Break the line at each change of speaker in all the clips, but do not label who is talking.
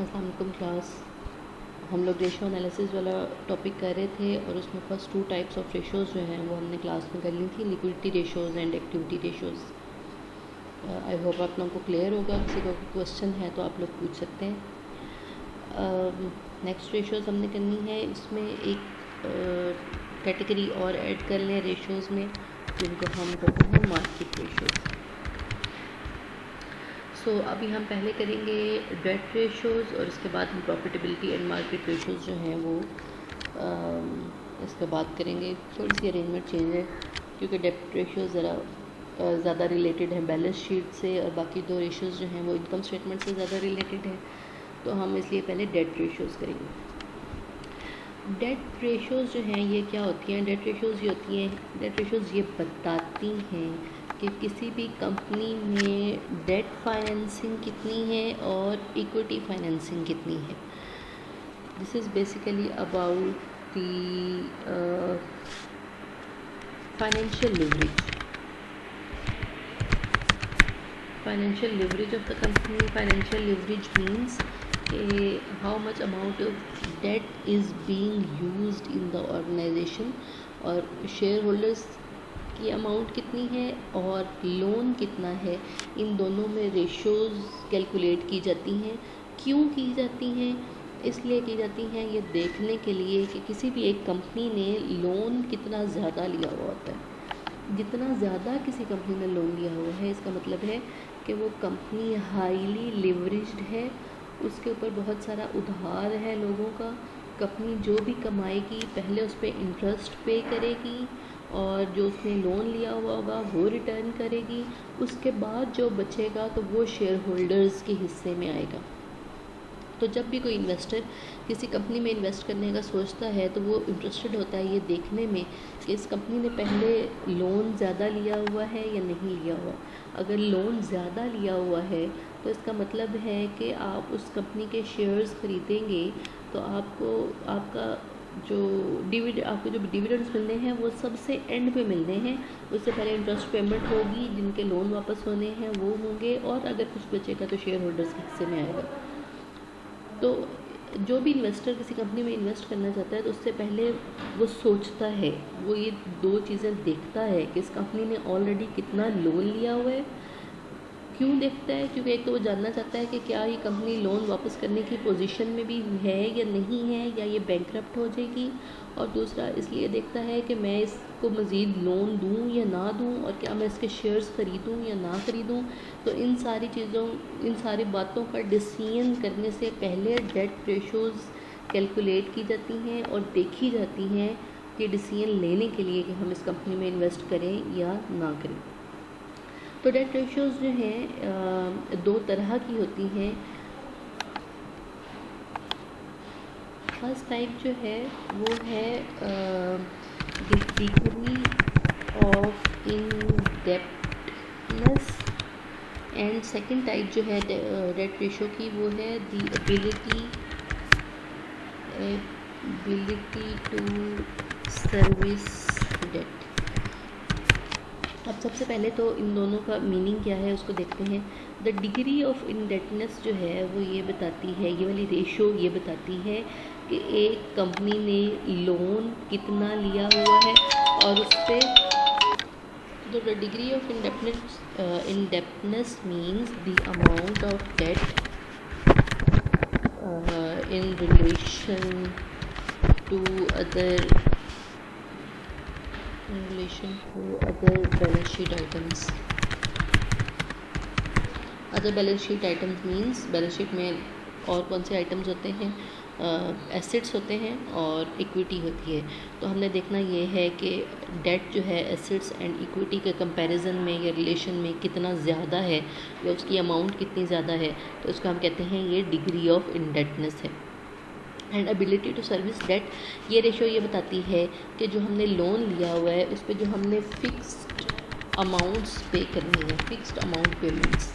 अस्सलाम वालेकुम क्लास। हम लोग रेशो एनालिसिस वाला टॉपिक कर रहे थे और उसमें फर्स्ट 2 टाइप्स ऑफ रेशोज़ जो हैं वो हमने क्लास में कर ली थी, liquidity ratios and activity ratios. I hope आप लोगों को क्लियर होगा। किसी को क्वेश्चन है तो आप लोग पूछ सकते हैं। नेक्स्ट रेशोज़ हमने करनी है, इसमें एक कैटेगरी और ऐड कर लें रेशोज़ में, जिनको हम कहते हैं मार्केट रेशोज़। सो अभी हम पहले करेंगे डेट रेशोज़ और इसके बाद हम प्रॉफिटेबिलिटी एंड मार्केट रेशोज़ जो हैं वो इसके बाद करेंगे। थोड़ी सी अरेंजमेंट चेंज है क्योंकि डेट रेशोज़ ज़रा ज़्यादा रिलेटेड हैं बैलेंस शीट से, और बाकी 2 रेशोज़ जो हैं वो इनकम स्टेटमेंट से ज़्यादा रिलेटेड हैं, तो हम इसलिए पहले डेट रेशोज़ करेंगे। डेट रेशोज़ जो हैं ये क्या होती हैं? डेट रेशोज़ ये बताती हैं कि किसी भी कंपनी में डेट फाइनेंसिंग कितनी है और इक्विटी फाइनेंसिंग कितनी है। This is basically about the financial leverage of the company. Financial leverage means how much amount of debt is being used in the organisation, और शेयर होल्डर्स की amount कितनी है और लोन कितना है। इन दोनों में रेशोज़ कैलकुलेट की जाती हैं। क्यों की जाती हैं? इसलिए की जाती हैं ये देखने के लिए कि किसी भी एक कंपनी ने लोन कितना ज़्यादा लिया हुआ होता है। जितना ज़्यादा किसी कंपनी ने लोन लिया हुआ है, इसका मतलब है कि वो कंपनी हाईली लिवरेज्ड है, उसके ऊपर बहुत सारा उधार है लोगों का। कंपनी जो भी कमाएगी पहले उस पर इंटरेस्ट पे करेगी और जो उसने लोन लिया हुआ होगा वो रिटर्न करेगी। उसके बाद जो बचेगा तो वो शेयर होल्डर्स के हिस्से में आएगा। तो जब भी कोई इन्वेस्टर किसी कंपनी में इन्वेस्ट करने का सोचता है तो वो इंटरेस्टेड होता है ये देखने में कि इस कंपनी ने पहले लोन ज़्यादा लिया हुआ है या नहीं लिया हुआ। अगर लोन ज़्यादा लिया हुआ है तो इसका मतलब है कि आप उस कंपनी के शेयर्स ख़रीदेंगे तो आपको जो डिविडेंड्स मिलने हैं वो सबसे एंड पे मिलने हैं। उससे पहले इंटरेस्ट पेमेंट होगी, जिनके लोन वापस होने हैं वो होंगे, और अगर कुछ बचेगा तो शेयर होल्डर्स के हिस्से में आएगा। तो जो भी इन्वेस्टर किसी कंपनी में इन्वेस्ट करना चाहता है तो उससे पहले वो सोचता है, वो ये 2 चीज़ें देखता है कि इस कंपनी ने ऑलरेडी कितना लोन लिया हुआ है। क्यों देखता है? क्योंकि एक तो वो जानना चाहता है कि क्या ये कंपनी लोन वापस करने की पोजीशन में भी है या नहीं है, या ये बैंकरप्ट हो जाएगी। और दूसरा इसलिए देखता है कि मैं इसको मज़ीद लोन दूं या ना दूं, और क्या मैं इसके शेयर्स ख़रीदूं या ना ख़रीदूं। तो इन सारी बातों का डिसीजन करने से पहले डेट रेशोज़ कैलकुलेट की जाती हैं और देखी जाती हैं कि डिसीजन लेने के लिए कि हम इस कंपनी में इन्वेस्ट करें या ना करें। तो डेट रेशियोज़ जो हैं 2 तरह की होती हैं। फर्स्ट टाइप जो है वो है degree of indebtedness, and second type जो है डेट रेशियो की वो है the ability to service debt. अब सबसे पहले तो इन दोनों का मीनिंग क्या है उसको देखते हैं। द डिग्री ऑफ इंडेटनेस जो है वो ये बताती है, ये वाली रेशो ये बताती है कि एक कंपनी ने लोन कितना लिया हुआ है और उस पर। तो the degree of indebtedness means the amount of debt in relation to other balance sheet items. Other balance sheet items means balance sheet में और कौन से आइटम्स होते हैं? एसेट्स होते हैं और इक्विटी होती है। तो हमने देखना ये है कि डेट जो है एसेट्स एंड इक्विटी के कंपैरिजन में या रिलेशन में कितना ज़्यादा है, या उसकी अमाउंट कितनी ज़्यादा है, तो उसको हम कहते हैं ये डिग्री ऑफ इंडेटनेस है। And ability to service debt, ये रेशो ये बताती है कि जो हमने लोन लिया हुआ है उस पर जो हमने फिक्स्ड अमाउंट्स पे करनी है, फिक्स्ड अमाउंट पेमेंट्स।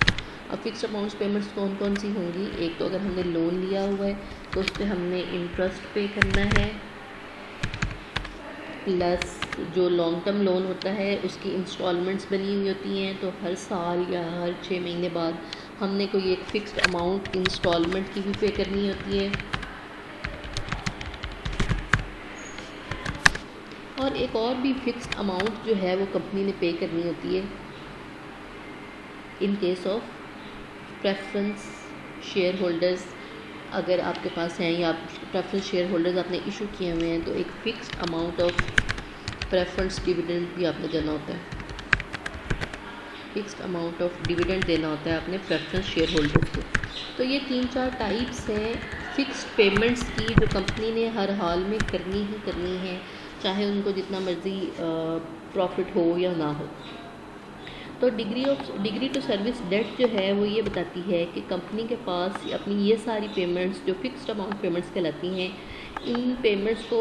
अब फिक्स्ड अमाउंट्स पेमेंट्स कौन कौन सी होंगी? एक तो अगर हमने लोन लिया हुआ है तो उस पर हमने इंटरेस्ट पे करना है, प्लस जो लॉन्ग टर्म लोन होता है उसकी इंस्टॉलमेंट्स बनी हुई होती हैं, तो हर साल या हर 6 महीने बाद हमने कोई एक फ़िक्स्ड अमाउंट इंस्टॉलमेंट की भी पे करनी होती है, और एक और भी फ़िक्स्ड अमाउंट जो है वो कंपनी ने पे करनी होती है in case of preference share holders अगर आपके पास हैं, या प्रेफरेंस शेयर होल्डर्स आपने इशू किए हुए हैं, तो एक fixed amount of preference dividend भी आपने देना होता है, फ़िक्स्ड अमाउंट ऑफ डिविडेंड देना होता है अपने प्रेफरेंस शेयर होल्डर्स को। तो ये 3-4 टाइप्स हैं फ़िक्स्ड पेमेंट्स की जो कंपनी ने हर हाल में करनी ही करनी है, चाहे उनको जितना मर्ज़ी प्रॉफिट हो या ना हो। तो डिग्री टू सर्विस डेट जो है वो ये बताती है कि कंपनी के पास अपनी ये सारी पेमेंट्स जो फ़िक्स्ड अमाउंट पेमेंट्स कहलाती हैं, इन पेमेंट्स को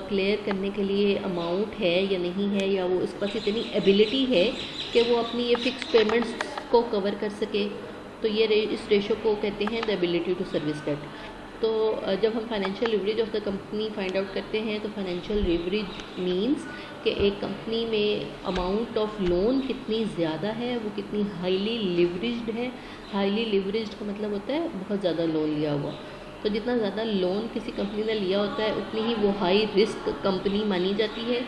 क्लियर करने के लिए अमाउंट है या नहीं है, या वो इसके पास इतनी एबिलिटी है कि वो अपनी ये फ़िक्स्ड पेमेंट्स को कवर कर सके। तो ये इस रेशो को कहते हैं the ability to service debt. तो जब हम financial leverage of the company find out करते हैं, तो फाइनेंशियल लिवरेज मींस कि एक कंपनी में अमाउंट ऑफ लोन कितनी ज़्यादा है, वो कितनी हाईली लिवरेज्ड है। हाईली लिवरेज्ड का मतलब होता है बहुत ज़्यादा लोन लिया हुआ। तो जितना ज़्यादा लोन किसी कंपनी ने लिया होता है, उतनी ही वो हाई रिस्क कंपनी मानी जाती है।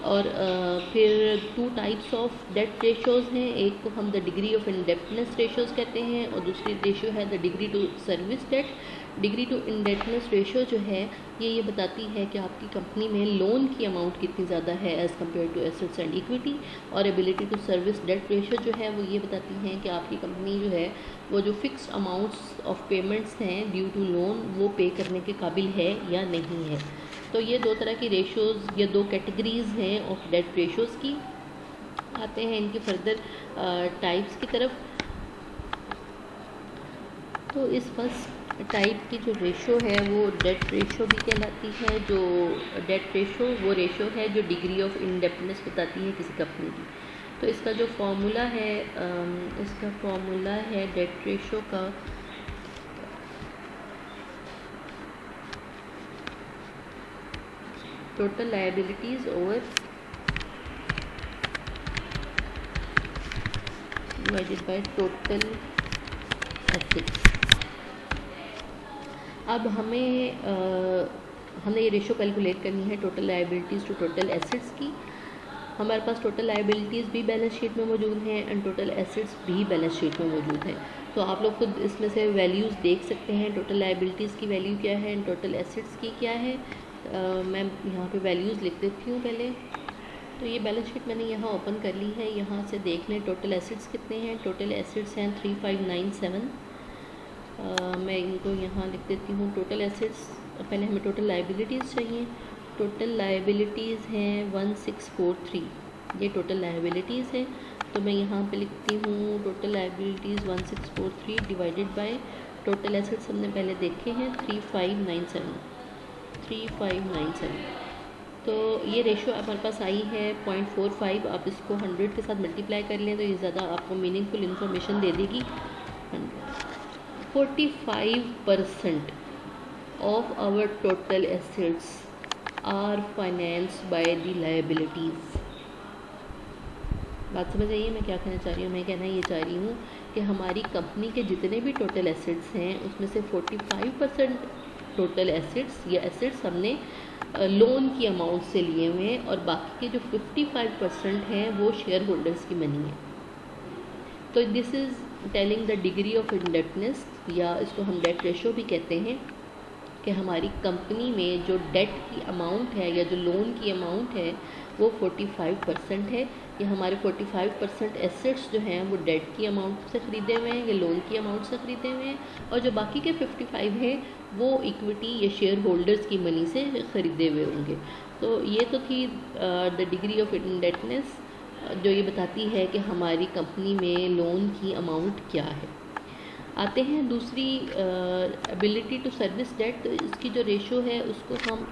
और फिर 2 टाइप्स ऑफ डेट रेशोज़ हैं, एक को हम the degree of indebtedness ratios कहते हैं, और दूसरी रेशो है the degree to service debt. Degree to indebtedness ratio जो है ये बताती है कि आपकी कंपनी में लोन की अमाउंट कितनी ज़्यादा है as compare to assets and equity. और ability to service debt ratio जो है वो ये बताती हैं कि आपकी कंपनी जो है वो जो फिक्स्ड अमाउंट्स ऑफ पेमेंट्स हैं ड्यू टू लोन वो पे करने के काबिल है या नहीं है। तो ये 2 तरह की रेशोज़ या 2 कैटेगरीज़ हैं ऑफ डेट रेशोज़ की। आते हैं इनकी फर्दर टाइप्स की तरफ। तो इस फर्स्ट टाइप की जो रेशो है वो डेट रेशो भी कहलाती है। जो डेट रेशो वो रेशो है जो डिग्री ऑफ इंडेप्टनेस बताती है किसी कंपनी की। तो इसका जो फॉर्मूला है डेट रेशो का, total liabilities over divided by total assets. अब हमें ये रेशो कैलकुलेट करनी है total liabilities to total assets की। हमारे पास टोटल लायबिलिटीज़ भी बैलेंस शीट में मौजूद हैं एंड टोटल एसेट्स भी बैलेंस शीट में मौजूद हैं। तो आप लोग खुद इसमें से वैल्यूज़ देख सकते हैं, टोटल लायबिलिटीज़ की वैल्यू क्या है एंड टोटल एसेट्स की क्या है। मैं यहाँ पे वैल्यूज़ लिख देती हूँ पहले। तो ये बैलेंस शीट मैंने यहाँ ओपन कर ली है। यहाँ से देख लें टोटल एसेट्स कितने हैं। टोटल एसेट्स हैं 3597। मैं इनको यहाँ लिख देती हूँ टोटल एसेट्स। पहले हमें टोटल लायबिलिटीज़ चाहिए। टोटल लायबिलिटीज़ हैं 1643, ये टोटल लायबिलिटीज़ है। तो मैं यहाँ पे लिखती हूँ total liabilities 1643 divided by total assets हमने पहले देखे हैं 3597। तो ये रेशो हमारे पास आई है 0.45। आप इसको 100 के साथ मल्टीप्लाई कर लें तो ये ज़्यादा आपको मीनिंगफुल इन्फॉर्मेशन दे देगी। 45% of our total assets are financed by the liabilities। बात समझ आइए मैं क्या कहना चाह रही हूँ। मैं कहना ये चाह रही हूँ कि हमारी कंपनी के जितने भी टोटल एसेट्स हैं उसमें से 45% टोटल एसेट्स या एसेट्स हमने लोन की अमाउंट से लिए हुए हैं, और बाकी के जो 55% हैं वो शेयर होल्डर्स की मनी है। तो this is telling the degree of indebtedness, या इसको हम डेट रेशो भी कहते हैं, कि हमारी कंपनी में जो डेट की अमाउंट है या जो लोन की अमाउंट है वो 45% है। या हमारे 45% एसेट्स जो हैं वो डेट की अमाउंट से ख़रीदे हुए हैं या लोन की अमाउंट से ख़रीदे हुए हैं, और जो बाकी के 55 हैं वो इक्विटी या शेयर होल्डर्स की मनी से ख़रीदे हुए होंगे। तो ये तो थी द डिग्री ऑफ इंडेप्टनेस, जो ये बताती है कि हमारी कंपनी में लोन की अमाउंट क्या है। आते हैं दूसरी एबिलिटी टू सर्विस डेट। इसकी जो रेशो है उसको हम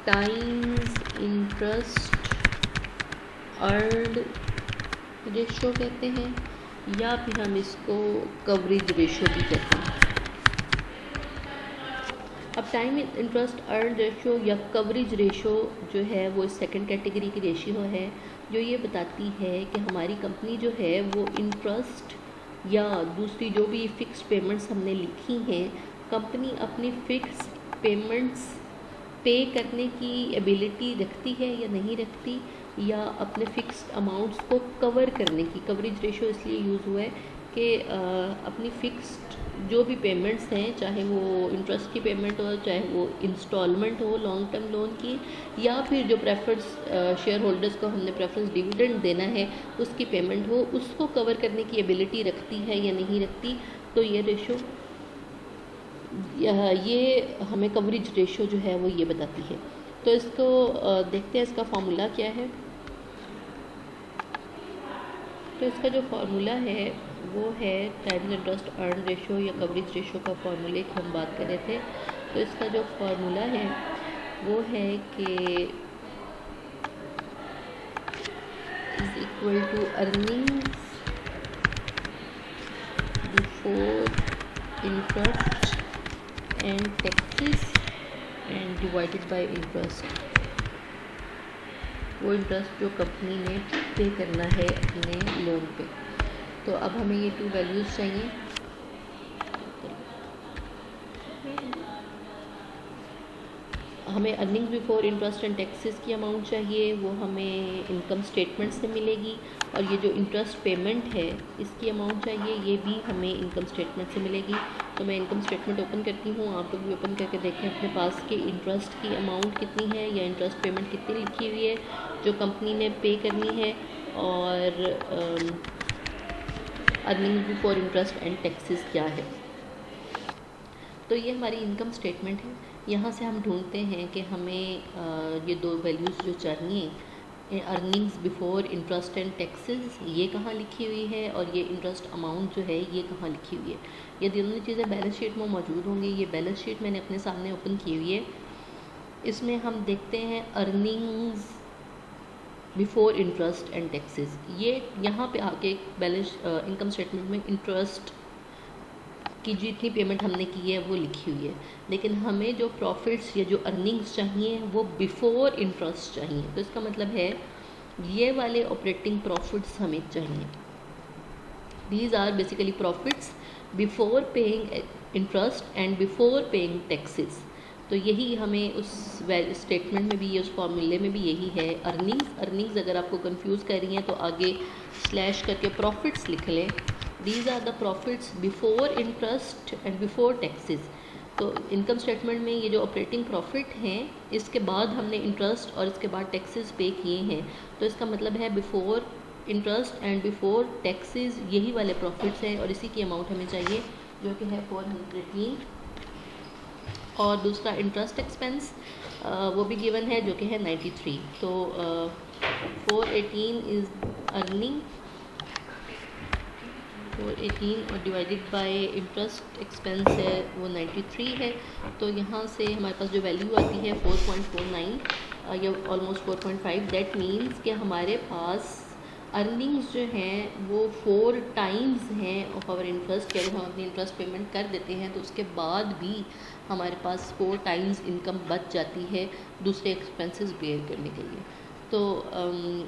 टाइम्स इंटरेस्ट अर्न्ड रेशो कहते हैं, या फिर हम इसको कवरेज रेशो भी कहते हैं। अब टाइम इंटरेस्ट अर्न रेशो या कवरेज रेशो जो है वो सेकंड कैटेगरी की रेशियो है, जो ये बताती है कि हमारी कंपनी जो है वो इंटरेस्ट या दूसरी जो भी फ़िक्स्ड पेमेंट्स हमने लिखी हैं, कंपनी अपनी फ़िक्स्ड पेमेंट्स पे करने की एबिलिटी रखती है या नहीं रखती, या अपने फ़िक्स्ड अमाउंट्स को कवर करने की, कवरेज रेशो इसलिए यूज़ हुआ है कि अपनी फ़िक्स्ड जो भी पेमेंट्स हैं, चाहे वो इंटरेस्ट की पेमेंट हो, चाहे वो इंस्टॉलमेंट हो लॉन्ग टर्म लोन की, या फिर जो प्रेफरेंस शेयर होल्डर्स को हमने प्रेफरेंस डिविडेंड देना है उसकी पेमेंट हो, उसको कवर करने की एबिलिटी रखती है या नहीं रखती। तो ये रेशो, ये हमें कवरेज रेशो जो है वो ये बताती है। तो इसको देखते हैं इसका फार्मूला क्या है। तो इसका जो फार्मूला है वो है टाइम्स इंटरेस्ट अर्न रेशो या कवरेज रेशो का फार्मूले की हम बात कर रहे थे। तो इसका जो फार्मूला है वो है कि is equal to earnings before interest and taxes and divided by interest, वो इंटरेस्ट जो कंपनी ने पे करना है अपने लोन पे। तो अब हमें ये टू वैल्यूज़ चाहिए। हमें earnings before interest and taxes की अमाउंट चाहिए, वो हमें इनकम स्टेटमेंट से मिलेगी, और ये जो इंटरेस्ट पेमेंट है इसकी अमाउंट चाहिए, ये भी हमें इनकम स्टेटमेंट से मिलेगी। तो मैं इनकम स्टेटमेंट ओपन करती हूँ, आप लोग भी ओपन करके देखें अपने पास कि इंटरेस्ट की अमाउंट कितनी है या इंटरेस्ट पेमेंट कितनी लिखी हुई है जो कंपनी ने पे करनी है, और earning before interest and taxes क्या है। तो ये हमारी इनकम स्टेटमेंट है। यहाँ से हम ढूंढते हैं कि हमें ये दो वैल्यूज़ जो चाहिए, earnings before interest and taxes ये कहाँ लिखी हुई है, और ये इंटरेस्ट अमाउंट जो है ये कहाँ लिखी हुई है। ये दोनों चीज़ें बैलेंस शीट में मौजूद होंगी। ये बैलेंस शीट मैंने अपने सामने ओपन की हुई है। इसमें हम देखते हैं earnings before interest and taxes, ये यहाँ पे आके बैलेंस इनकम स्टेटमेंट में इंटरेस्ट की जितनी पेमेंट हमने की है वो लिखी हुई है, लेकिन हमें जो प्रॉफिट्स या जो अर्निंग्स चाहिए वो बिफोर इंटरेस्ट चाहिए। तो इसका मतलब है ये वाले ऑपरेटिंग प्रॉफिट्स हमें चाहिए। These are basically profits before paying interest and before paying taxes. तो यही हमें उस स्टेटमेंट में भी, उस फॉर्मूले में भी यही है। अर्निंग्स अगर आपको कंफ्यूज कर रही हैं तो आगे स्लैश करके प्रॉफिट्स लिख लें। These are the profits before interest and before taxes. तो इनकम स्टेटमेंट में ये जो ऑपरेटिंग प्रॉफिट हैं इसके बाद हमने इंटरेस्ट और इसके बाद टैक्सेस पे किए हैं, तो इसका मतलब है before interest and before taxes यही वाले प्रॉफिट्स हैं, और इसी की अमाउंट हमें चाहिए जो कि है 418। और दूसरा इंटरेस्ट एक्सपेंस वो भी गिवन है जो कि है 93। तो 418 इज़ अर्निंग, 418 और डिवाइडेड बाय इंटरेस्ट एक्सपेंस है वो 93 है। तो यहाँ से हमारे पास जो वैल्यू आती है 4.49 या ऑलमोस्ट 4.5। दैट मीन्स कि हमारे पास अर्निंग्स जो हैं वो 4 टाइम्स हैं ऑफ आवर इंटरेस्ट। कि अगर हम अपनी इंटरेस्ट पेमेंट कर देते हैं तो उसके बाद भी हमारे पास 4 टाइम्स इनकम बच जाती है दूसरे एक्सपेंसेस बेयर करने के लिए। तो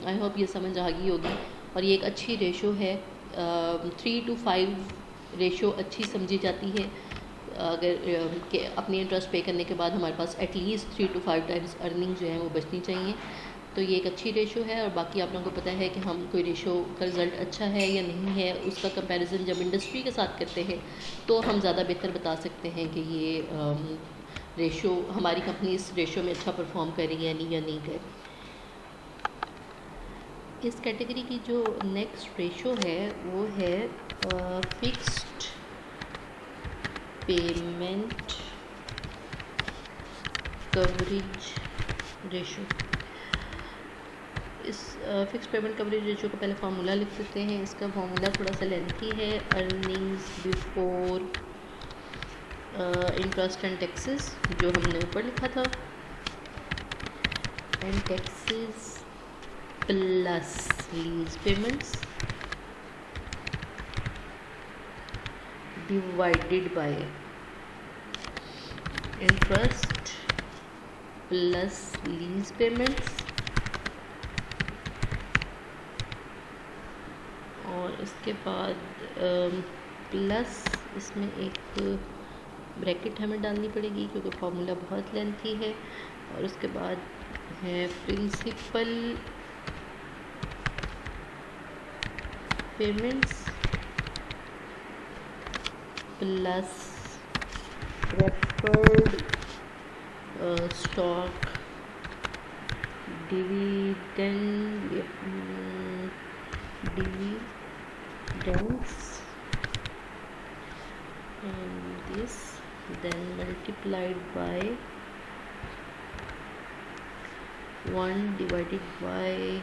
आई होप ये समझ आ गई होगी। और ये एक अच्छी रेशो है, 3 to 5 रेशो अच्छी समझी जाती है। अगर कि अपनी इंटरेस्ट पे करने के बाद हमारे पास एटलीस्ट 3 to 5 टाइम्स अर्निंग जो है वो बचनी चाहिए। तो ये एक अच्छी रेशो है। और बाकी आप लोगों को पता है कि हम कोई रेशो का रिज़ल्ट अच्छा है या नहीं है उसका कंपैरिजन जब इंडस्ट्री के साथ करते हैं तो हम ज़्यादा बेहतर बता सकते हैं कि ये रेशो, हमारी कंपनी इस रेशो में अच्छा परफॉर्म कर रही है या नहीं कर। इस कैटेगरी की जो नेक्स्ट रेशो है वो है फिक्स्ड पेमेंट कवरेज रेशो। इस फिक्स पेमेंट कवरेज रेशो का पहले फार्मूला लिख सकते हैं। इसका फार्मूला थोड़ा सा लेंथी है। Earnings before interest and taxes जो हमने ऊपर लिखा था, and taxes plus lease payments divided by interest plus lease payments और इसके बाद प्लस इसमें एक ब्रैकेट हमें डालनी पड़ेगी क्योंकि फार्मूला बहुत लेंथी है। और उसके बाद है principal payments plus preferred stock dividends and this then multiplied by 1 divided by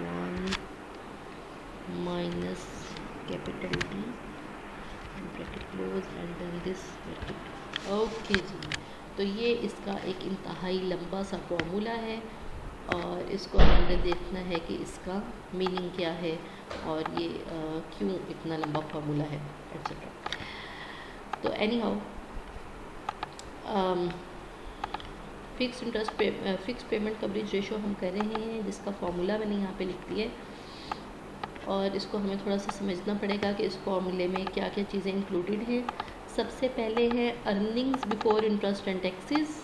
1 minus capital D bracket close and then this bracket. Okay जी, तो ये इसका एक इंतहाई लंबा सा फॉर्मूला है और इसको हमने देखना है कि इसका मीनिंग क्या है और ये क्यों इतना लंबा फार्मूला है एट्सेट्रा। तो any how fix payment coverage ratio हम कर रहे हैं जिसका फार्मूला मैंने यहाँ पे लिख दिया है और इसको हमें थोड़ा सा समझना पड़ेगा कि इस फॉर्मूले में क्या क्या चीज़ें इंक्लूडेड हैं। सबसे पहले है earnings before interest and taxes.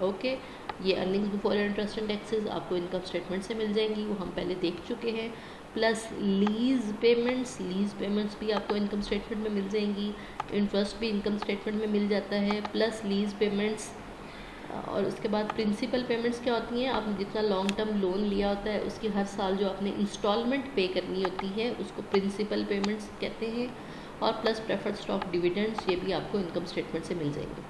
Okay, ये earnings before interest and taxes आपको इनकम स्टेटमेंट से मिल जाएंगी, वो हम पहले देख चुके हैं। प्लस लीज़ पेमेंट्स भी आपको इनकम स्टेटमेंट में मिल जाएंगी, इंटरेस्ट भी इनकम स्टेटमेंट में मिल जाता है प्लस लीज़ पेमेंट्स। और उसके बाद प्रिंसिपल पेमेंट्स क्या होती हैं, आपने जितना लॉन्ग टर्म लोन लिया होता है उसकी हर साल जो आपने इंस्टॉलमेंट पे करनी होती है उसको प्रिंसिपल पेमेंट्स कहते हैं। और प्लस प्रेफर्ड स्टॉक डिविडेंड्स, ये भी आपको इनकम स्टेटमेंट से मिल जाएंगे।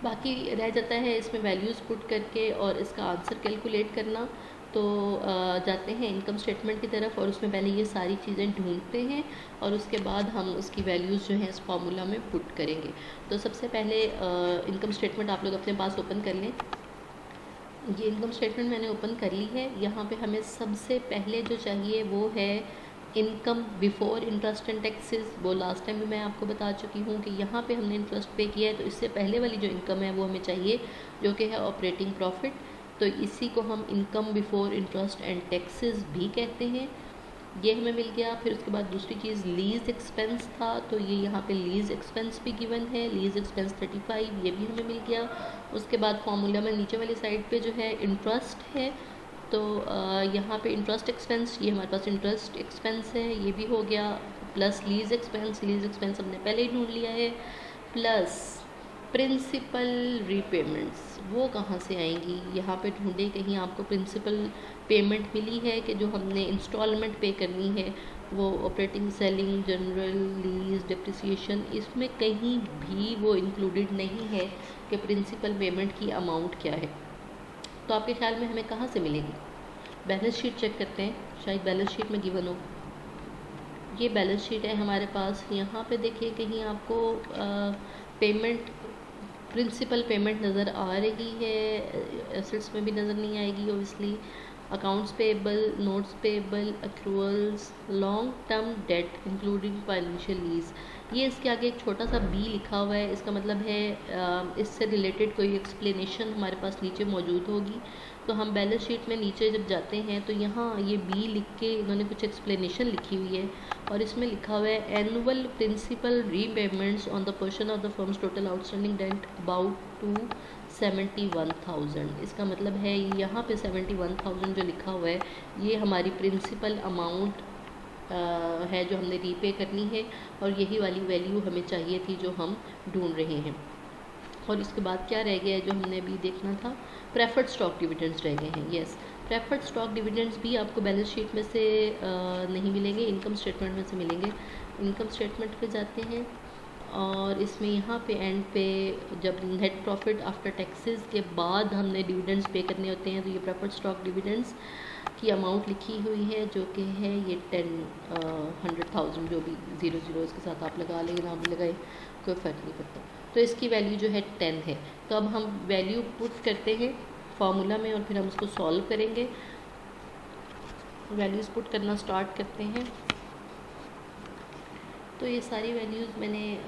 बाकी रह जाता है इसमें वैल्यूज़ पुट करके और इसका आंसर कैलकुलेट करना। तो जाते हैं इनकम स्टेटमेंट की तरफ और उसमें पहले ये सारी चीज़ें ढूंढते हैं और उसके बाद हम उसकी वैल्यूज़ जो हैं इस फार्मूला में पुट करेंगे। तो सबसे पहले इनकम स्टेटमेंट आप लोग अपने पास ओपन कर लें। ये इनकम स्टेटमेंट मैंने ओपन कर ली है। यहाँ पे हमें सबसे पहले जो चाहिए वो है income before interest and taxes. वो लास्ट टाइम भी मैं आपको बता चुकी हूँ कि यहाँ पे हमने इंटरेस्ट पे किया है तो इससे पहले वाली जो इनकम है वो हमें चाहिए, जो कि है ऑपरेटिंग प्रॉफिट। तो इसी को हम income before interest and taxes भी कहते हैं। ये हमें मिल गया। फिर उसके बाद दूसरी चीज़ लीज़ एक्सपेंस था, तो ये यहाँ पे लीज़ एक्सपेंस भी गिवन है, लीज़ एक्सपेंस 35, ये भी हमें मिल गया। उसके बाद फॉर्मूला में नीचे वाली साइड पे जो है इंटरेस्ट है, तो यहाँ पे इंटरेस्ट एक्सपेंस, ये हमारे पास इंटरेस्ट एक्सपेंस है, ये भी हो गया। प्लस लीज़ एक्सपेंस हमने पहले ही ढूंढ लिया है। प्लस प्रिंसिपल रीपेमेंट्स, वो कहाँ से आएंगी, यहाँ पे ढूंढे कहीं आपको प्रिंसिपल पेमेंट मिली है कि जो हमने इंस्टॉलमेंट पे करनी है, वो operating, selling, general, lease, depreciation, इसमें कहीं भी वो इंक्लूडेड नहीं है कि प्रिंसिपल पेमेंट की अमाउंट क्या है। तो आपके ख्याल में हमें कहाँ से मिलेगी? बैलेंस शीट चेक करते हैं, शायद बैलेंस शीट में गिवन हो। ये बैलेंस शीट है हमारे पास। यहाँ पे देखिए कहीं आपको पेमेंट, प्रिंसिपल पेमेंट नज़र आ रही है, एसेट्स में भी नज़र नहीं आएगी obviously. Accounts payable, notes payable, accruals, long term debt including financial lease, ये इसके आगे एक छोटा सा बी लिखा हुआ है। इसका मतलब है इससे रिलेटेड कोई एक्सप्लेनेशन हमारे पास नीचे मौजूद होगी। तो हम बैलेंस शीट में नीचे जब जाते हैं तो यहाँ ये बी लिख के इन्होंने कुछ एक्सप्लेनेशन लिखी हुई है और इसमें लिखा हुआ है annual principal repayments on the portion of the firm's total outstanding debt about to 71,000। इसका मतलब है यहाँ पे 71,000 जो लिखा हुआ है ये हमारी प्रिंसिपल अमाउंट है जो हमने रीपे करनी है और यही वाली वैल्यू हमें चाहिए थी जो हम ढूंढ रहे हैं। और इसके बाद क्या रह गया है जो हमने अभी देखना था, प्रेफर्ड स्टॉक डिविडेंड्स रह गए हैं। यस, प्रेफर्ड स्टॉक डिविडेंड्स भी आपको बैलेंस शीट में से नहीं मिलेंगे, इनकम स्टेटमेंट में से मिलेंगे। इनकम स्टेटमेंट पे जाते हैं और इसमें यहाँ पे एंड पे जब नेट प्रॉफिट आफ्टर टैक्सेस के बाद हमने डिविडेंड्स पे करने होते हैं तो ये प्रेफर्ड स्टॉक डिविडेंड्स की अमाउंट लिखी हुई है जो कि है ये 100,000, जो भी 00 इसके साथ आप लगा लें, नाम लगाए, कोई फ़र्क नहीं पड़ता। तो इसकी वैल्यू जो है 10 है। तो अब हम वैल्यू पुट करते हैं फार्मूला में और फिर हम उसको सॉल्व करेंगे। वैल्यूज़ पुट करना स्टार्ट करते हैं। तो ये सारी वैल्यूज़ मैंने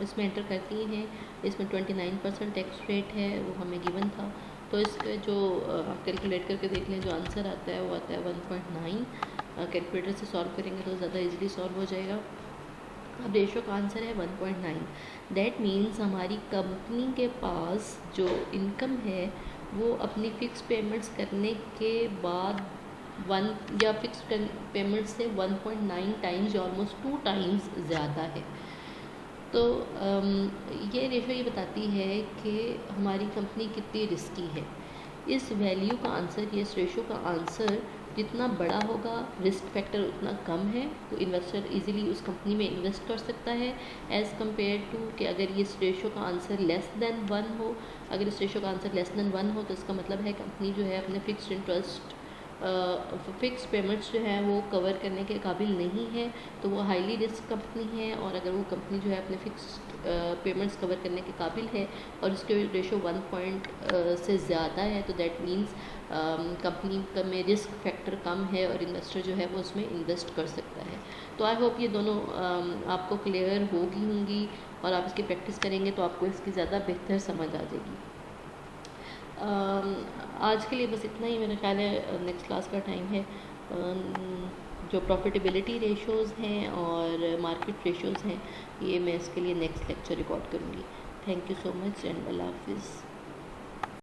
इसमें एंटर कर दी हैं। इसमें 29% टैक्स रेट है, वो हमें गिवन था। तो इसके जो कैलकुलेट करके देख लें, जो आंसर आता है वो आता है 1.9। कैलकुलेटर से सॉल्व करेंगे तो ज़्यादा इजीली सॉल्व हो जाएगा। अब रेशो का आंसर है 1.9। दैट मीन्स हमारी कंपनी के पास जो इनकम है वो अपनी फ़िक्स पेमेंट्स करने के बाद वन या फिक्स पेमेंट से 1.9 टाइम्स या ऑलमोस्ट 2 टाइम्स ज़्यादा है। तो ये रेशो ये बताती है कि हमारी कंपनी कितनी रिस्की है। इस वैल्यू का आंसर, ये इस रेशो का आंसर जितना बड़ा होगा रिस्क फैक्टर उतना कम है, तो इन्वेस्टर इजीली उस कंपनी में इन्वेस्ट कर सकता है एज़ कम्पेयर टू कि अगर ये इस रेशो का आंसर लेस देन 1 हो। अगर इस रेशो का आंसर लेस देन 1 हो तो इसका मतलब है कंपनी जो है अपने फिक्स्ड इंटरेस्ट फिक्स पेमेंट्स जो है वो कवर करने के काबिल नहीं है, तो वो हाईली रिस्क कंपनी है। और अगर वो कंपनी जो है अपने फिक्स्ड पेमेंट्स कवर करने के काबिल है और उसके रेशो 1 पॉइंट से ज़्यादा है, तो दैट मीन्स कंपनी में रिस्क फैक्टर कम है और इन्वेस्टर जो है वो उसमें इन्वेस्ट कर सकता है। तो आई होप ये दोनों आपको क्लियर होंगी और आप इसकी प्रैक्टिस करेंगे तो आपको इसकी ज़्यादा बेहतर समझ आ जाएगी। आज के लिए बस इतना ही, मेरा ख्याल है नेक्स्ट क्लास का टाइम है। जो प्रॉफिटेबिलिटी रेशोज़ हैं और मार्केट रेशोज़ हैं, ये मैं इसके लिए नेक्स्ट लेक्चर रिकॉर्ड करूँगी। Thank you so much and अल्लाह हाफिज़।